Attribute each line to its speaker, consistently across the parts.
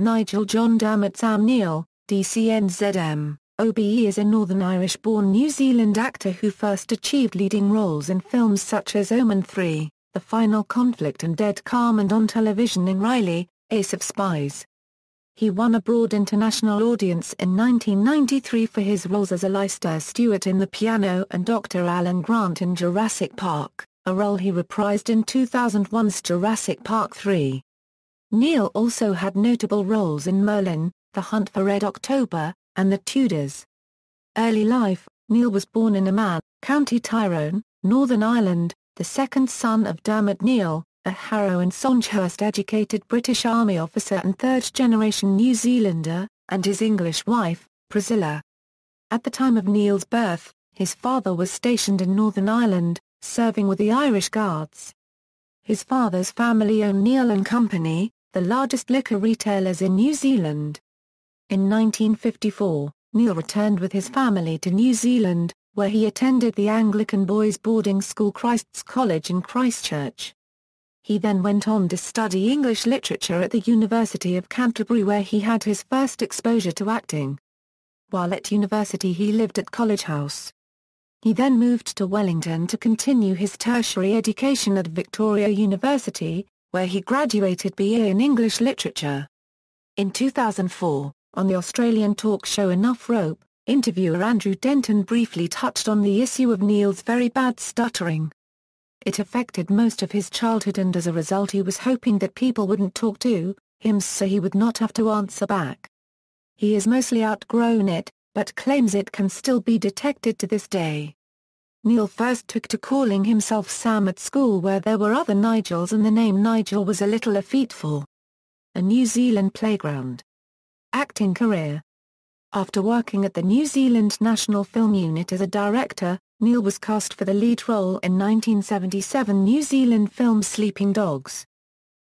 Speaker 1: Nigel John Dermot. Sam Neill, DCNZM. OBE is a Northern Irish-born New Zealand actor who first achieved leading roles in films such as Omen III, The Final Conflict and Dead Calm, and on television in Reilly, Ace of Spies. He won a broad international audience in 1993 for his roles as Alisdair Stewart in The Piano and Dr. Alan Grant in Jurassic Park, a role he reprised in 2001's Jurassic Park III. Neill also had notable roles in Merlin, The Hunt for Red October, and The Tudors. Early life: Neill was born in Amman, County Tyrone, Northern Ireland, the second son of Dermot Neill, a Harrow and Songhurst-educated British Army officer and third-generation New Zealander, and his English wife, Priscilla. At the time of Neill's birth, his father was stationed in Northern Ireland, serving with the Irish Guards. His father's family owned Neill and Company, the largest liquor retailers in New Zealand. In 1954, Neill returned with his family to New Zealand, where he attended the Anglican boys' boarding school Christ's College in Christchurch. He then went on to study English literature at the University of Canterbury, where he had his first exposure to acting. While at university he lived at College House. He then moved to Wellington to continue his tertiary education at Victoria University, where he graduated BA in English literature. In 2004, on the Australian talk show Enough Rope, interviewer Andrew Denton briefly touched on the issue of Neill's very bad stuttering. It affected most of his childhood, and as a result he was hoping that people wouldn't talk to him so he would not have to answer back. He has mostly outgrown it, but claims it can still be detected to this day. Neill first took to calling himself Sam at school, where there were other Nigels and the name Nigel was a little effeatful. A New Zealand playground. Acting career. After working at the New Zealand National Film Unit as a director, Neill was cast for the lead role in 1977 New Zealand film Sleeping Dogs.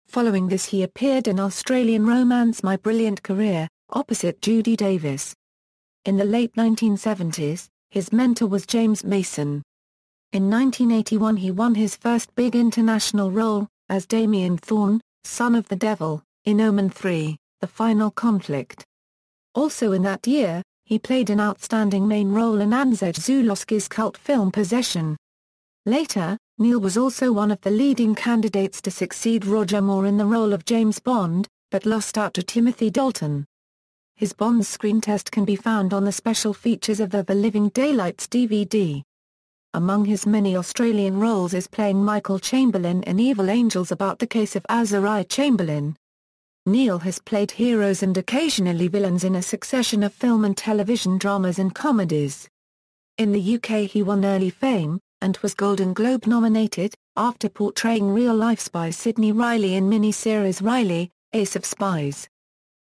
Speaker 1: Following this he appeared in Australian romance My Brilliant Career, opposite Judy Davis. In the late 1970s, his mentor was James Mason. In 1981 he won his first big international role, as Damien Thorne, son of the devil, in Omen III, The Final Conflict. Also in that year, he played an outstanding main role in Andrzej Zulawski's cult film Possession. Later, Neill was also one of the leading candidates to succeed Roger Moore in the role of James Bond, but lost out to Timothy Dalton. His Bond screen test can be found on the special features of the Living Daylights DVD. Among his many Australian roles is playing Michael Chamberlain in Evil Angels about the case of Azariah Chamberlain. Neill has played heroes and occasionally villains in a succession of film and television dramas and comedies. In the UK he won early fame, and was Golden Globe nominated, after portraying real-life spy Sidney Reilly in miniseries Reilly, Ace of Spies.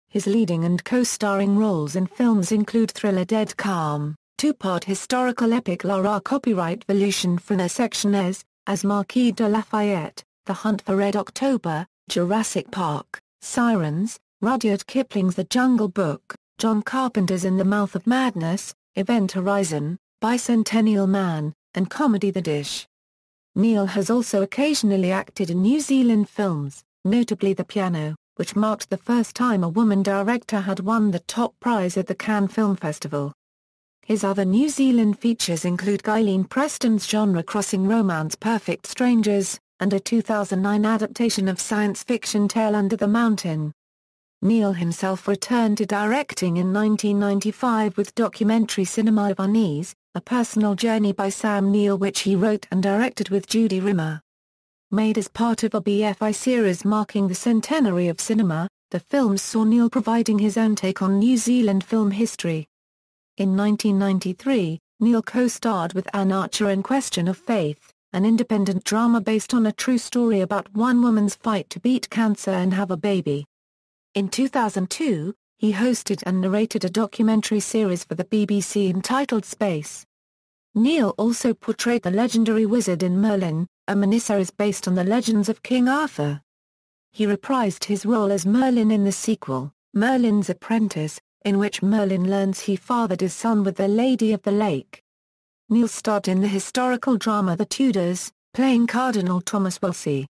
Speaker 1: His leading and co-starring roles in films include thriller Dead Calm, two-part historical epic La Ra copyright Volution Frina Sectiones, as Marquis de Lafayette, The Hunt for Red October, Jurassic Park, Sirens, Rudyard Kipling's The Jungle Book, John Carpenter's In the Mouth of Madness, Event Horizon, Bicentennial Man, and comedy The Dish. Neill has also occasionally acted in New Zealand films, notably The Piano, which marked the first time a woman director had won the top prize at the Cannes Film Festival. His other New Zealand features include Gillian Preston's genre-crossing romance Perfect Strangers, and a 2009 adaptation of science fiction tale Under the Mountain. Neill himself returned to directing in 1995 with documentary Cinema of Unease, a personal journey by Sam Neill which he wrote and directed with Judy Rimmer. Made as part of a BFI series marking the centenary of cinema, the film saw Neill providing his own take on New Zealand film history. In 1993, Neill co-starred with Anne Archer in Question of Faith, an independent drama based on a true story about one woman's fight to beat cancer and have a baby. In 2002, he hosted and narrated a documentary series for the BBC entitled Space. Neill also portrayed the legendary wizard in Merlin, a miniseries based on the legends of King Arthur. He reprised his role as Merlin in the sequel, Merlin's Apprentice, in which Merlin learns he fathered his son with the Lady of the Lake. Neill starred in the historical drama The Tudors, playing Cardinal Thomas Wolsey.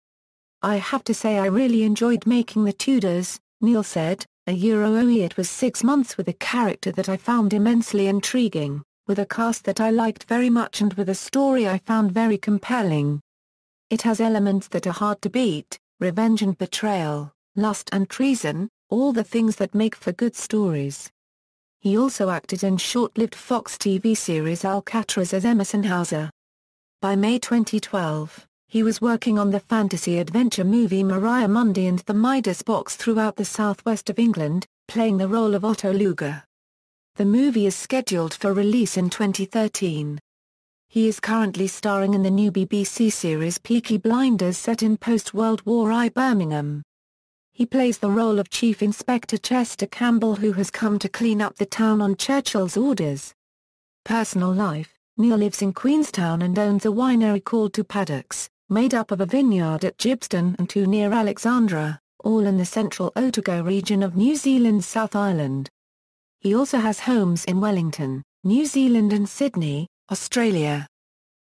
Speaker 1: "I have to say I really enjoyed making The Tudors," Neill said, It was 6 months with a character that I found immensely intriguing, with a cast that I liked very much and with a story I found very compelling. It has elements that are hard to beat: revenge and betrayal, lust and treason, all the things that make for good stories. He also acted in short-lived Fox TV series Alcatraz as Emerson Hauser. By May 2012, he was working on the fantasy-adventure movie Maria Mundi and the Midas Box throughout the southwest of England, playing the role of Otto Luger. The movie is scheduled for release in 2013. He is currently starring in the new BBC series Peaky Blinders set in post-World War I Birmingham. He plays the role of Chief Inspector Chester Campbell, who has come to clean up the town on Churchill's orders. Personal life: Neill lives in Queenstown and owns a winery called Two Paddocks, made up of a vineyard at Gibston and two near Alexandra, all in the central Otago region of New Zealand's South Island. He also has homes in Wellington, New Zealand and Sydney, Australia.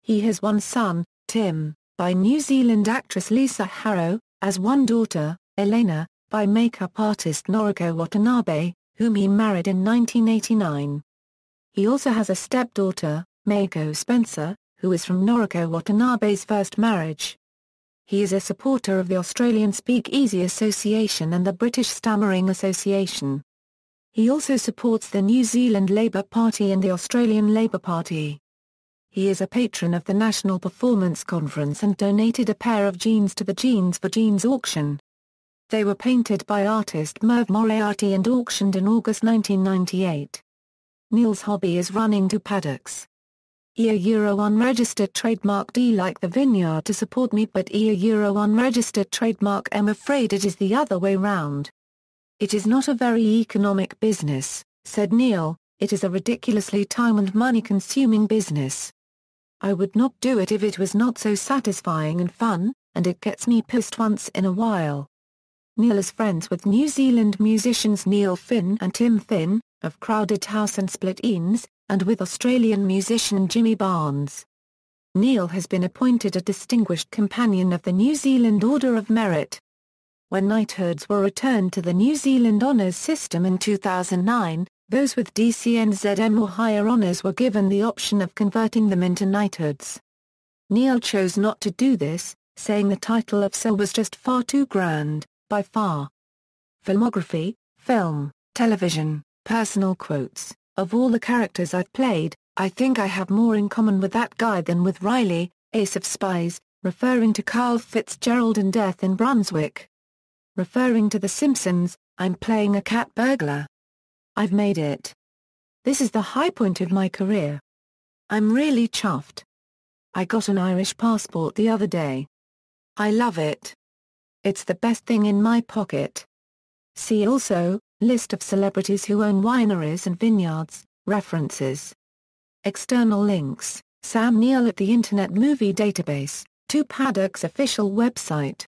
Speaker 1: He has one son, Tim, by New Zealand actress Lisa Harrow, as one daughter, Elena, by makeup artist Noriko Watanabe, whom he married in 1989. He also has a stepdaughter, Mako Spencer, who is from Noriko Watanabe's first marriage. He is a supporter of the Australian Speak Easy Association and the British Stammering Association. He also supports the New Zealand Labour Party and the Australian Labour Party. He is a patron of the National Performance Conference and donated a pair of jeans to the Jeans for Jeans auction. They were painted by artist Merv Moriarty and auctioned in August 1998. Neill's hobby is running Two Paddocks. EA unregistered trademark D like the vineyard to support me, but EA unregistered trademark I'm afraid it is the other way round. It is not a very economic business, said Neill, it is a ridiculously time and money consuming business. I would not do it if it was not so satisfying and fun, and it gets me pissed once in a while. Neill is friends with New Zealand musicians Neil Finn and Tim Finn, of Crowded House and Split Enz, and with Australian musician Jimmy Barnes. Neill has been appointed a Distinguished Companion of the New Zealand Order of Merit. When knighthoods were returned to the New Zealand Honours System in 2009, those with DCNZM or higher honours were given the option of converting them into knighthoods. Neill chose not to do this, saying the title of Sir was just far too grand, by far. Filmography: film, television, personal quotes. Of all the characters I've played, I think I have more in common with that guy than with Reilly, ace of Spies, referring to Carl Fitzgerald in Death in Brunswick. Referring to The Simpsons, I'm playing a cat burglar. I've made it. This is the high point of my career. I'm really chuffed. I got an Irish passport the other day. I love it. It's the best thing in my pocket. See also, list of celebrities who own wineries and vineyards, references. External links: Sam Neill at the Internet Movie Database, Two Paddocks official website.